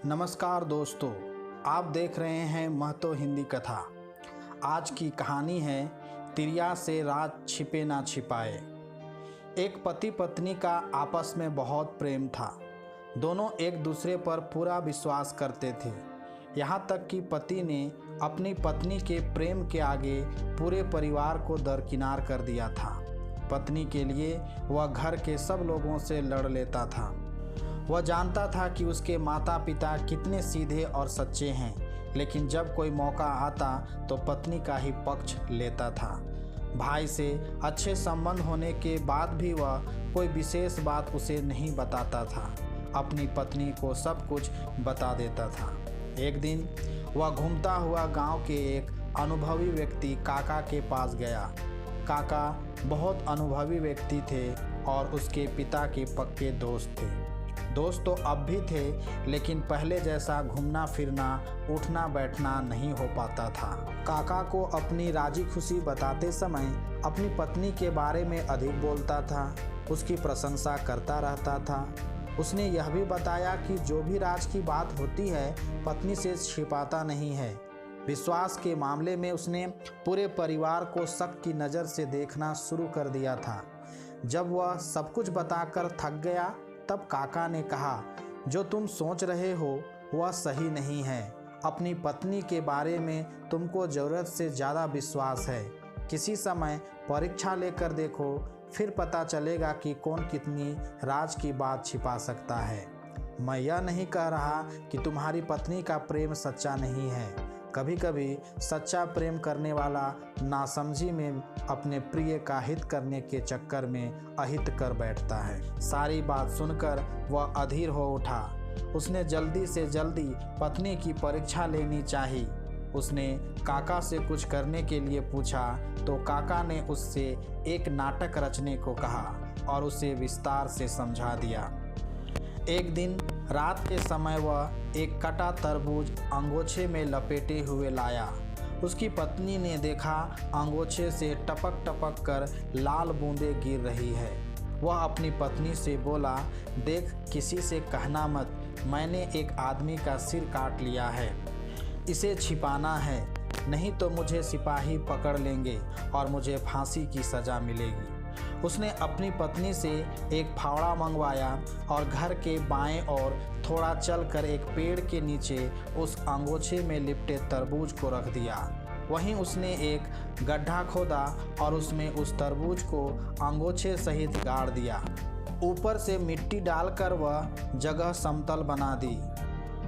नमस्कार दोस्तों, आप देख रहे हैं महतो हिंदी कथा। आज की कहानी है तिरिया से राज छिपे ना छिपाए। एक पति पत्नी का आपस में बहुत प्रेम था। दोनों एक दूसरे पर पूरा विश्वास करते थे। यहाँ तक कि पति ने अपनी पत्नी के प्रेम के आगे पूरे परिवार को दरकिनार कर दिया था। पत्नी के लिए वह घर के सब लोगों से लड़ लेता था। वह जानता था कि उसके माता पिता कितने सीधे और सच्चे हैं, लेकिन जब कोई मौका आता तो पत्नी का ही पक्ष लेता था। भाई से अच्छे संबंध होने के बाद भी वह कोई विशेष बात उसे नहीं बताता था। अपनी पत्नी को सब कुछ बता देता था। एक दिन वह घूमता हुआ गांव के एक अनुभवी व्यक्ति काका के पास गया। काका बहुत अनुभवी व्यक्ति थे और उसके पिता के पक्के दोस्त थे। दोस्त तो अब भी थे, लेकिन पहले जैसा घूमना फिरना उठना बैठना नहीं हो पाता था। काका को अपनी राजी खुशी बताते समय अपनी पत्नी के बारे में अधिक बोलता था, उसकी प्रशंसा करता रहता था। उसने यह भी बताया कि जो भी राज की बात होती है पत्नी से छिपाता नहीं है। विश्वास के मामले में उसने पूरे परिवार को शक की नज़र से देखना शुरू कर दिया था। जब वह सब कुछ बताकर थक गया तब काका ने कहा, जो तुम सोच रहे हो वह सही नहीं है। अपनी पत्नी के बारे में तुमको ज़रूरत से ज़्यादा विश्वास है। किसी समय परीक्षा लेकर देखो, फिर पता चलेगा कि कौन कितनी राज की बात छिपा सकता है। मैं यह नहीं कह रहा कि तुम्हारी पत्नी का प्रेम सच्चा नहीं है। कभी कभी सच्चा प्रेम करने वाला नासमझी में अपने प्रिय का हित करने के चक्कर में अहित कर बैठता है। सारी बात सुनकर वह अधीर हो उठा। उसने जल्दी से जल्दी पत्नी की परीक्षा लेनी चाहिए। उसने काका से कुछ करने के लिए पूछा तो काका ने उससे एक नाटक रचने को कहा और उसे विस्तार से समझा दिया। एक दिन रात के समय वह एक कटा तरबूज अंगोछे में लपेटे हुए लाया। उसकी पत्नी ने देखा अंगोछे से टपक टपक कर लाल बूंदें गिर रही है। वह अपनी पत्नी से बोला, देख, किसी से कहना मत, मैंने एक आदमी का सिर काट लिया है। इसे छिपाना है, नहीं तो मुझे सिपाही पकड़ लेंगे और मुझे फांसी की सज़ा मिलेगी। उसने अपनी पत्नी से एक फावड़ा मंगवाया और घर के बाएं ओर थोड़ा चलकर एक पेड़ के नीचे उस अंगोछे में लिपटे तरबूज को रख दिया। वहीं उसने एक गड्ढा खोदा और उसमें उस तरबूज को अंगोछे सहित गाड़ दिया। ऊपर से मिट्टी डालकर वह जगह समतल बना दी।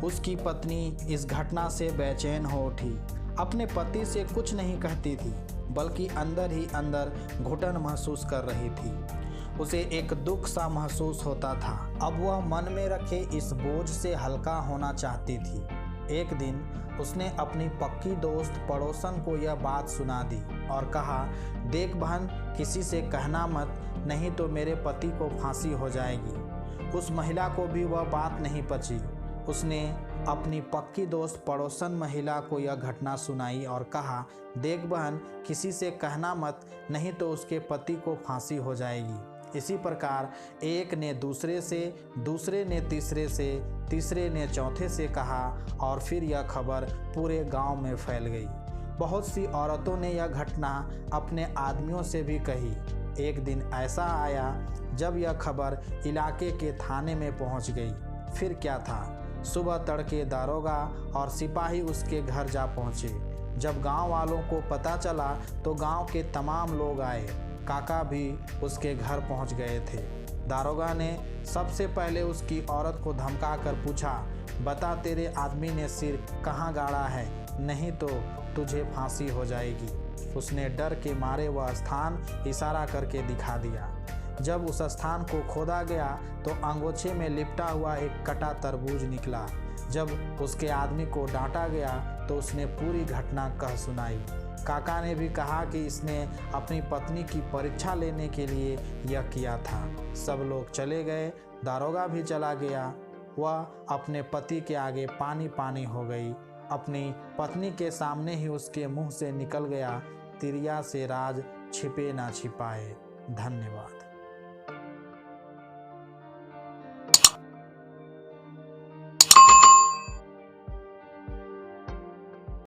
उसकी पत्नी इस घटना से बेचैन हो उठी। अपने पति से कुछ नहीं कहती थी, बल्कि अंदर ही अंदर घुटन महसूस कर रही थी। उसे एक दुख सा महसूस होता था। अब वह मन में रखे इस बोझ से हल्का होना चाहती थी। एक दिन उसने अपनी पक्की दोस्त पड़ोसन को यह बात सुना दी और कहा, देख बहन, किसी से कहना मत, नहीं तो मेरे पति को फांसी हो जाएगी। उस महिला को भी वह बात नहीं पची। उसने अपनी पक्की दोस्त पड़ोसन महिला को यह घटना सुनाई और कहा, देख बहन, किसी से कहना मत, नहीं तो उसके पति को फांसी हो जाएगी। इसी प्रकार एक ने दूसरे से, दूसरे ने तीसरे से, तीसरे ने चौथे से कहा और फिर यह खबर पूरे गांव में फैल गई। बहुत सी औरतों ने यह घटना अपने आदमियों से भी कही। एक दिन ऐसा आया जब यह खबर इलाके के थाने में पहुंच गई। फिर क्या था, सुबह तड़के दारोगा और सिपाही उसके घर जा पहुँचे। जब गांव वालों को पता चला तो गांव के तमाम लोग आए। काका भी उसके घर पहुंच गए थे। दारोगा ने सबसे पहले उसकी औरत को धमकाकर पूछा, बता, तेरे आदमी ने सिर कहाँ गाड़ा है, नहीं तो तुझे फांसी हो जाएगी। उसने डर के मारे वह स्थान इशारा करके दिखा दिया। जब उस स्थान को खोदा गया तो अंगोछे में लिपटा हुआ एक कटा तरबूज निकला। जब उसके आदमी को डांटा गया तो उसने पूरी घटना कह सुनाई। काका ने भी कहा कि इसने अपनी पत्नी की परीक्षा लेने के लिए यह किया था। सब लोग चले गए, दारोगा भी चला गया। वह अपने पति के आगे पानी पानी हो गई। अपनी पत्नी के सामने ही उसके मुंह से निकल गया, तिरिया से राज छिपे ना छिपाए। धन्यवाद।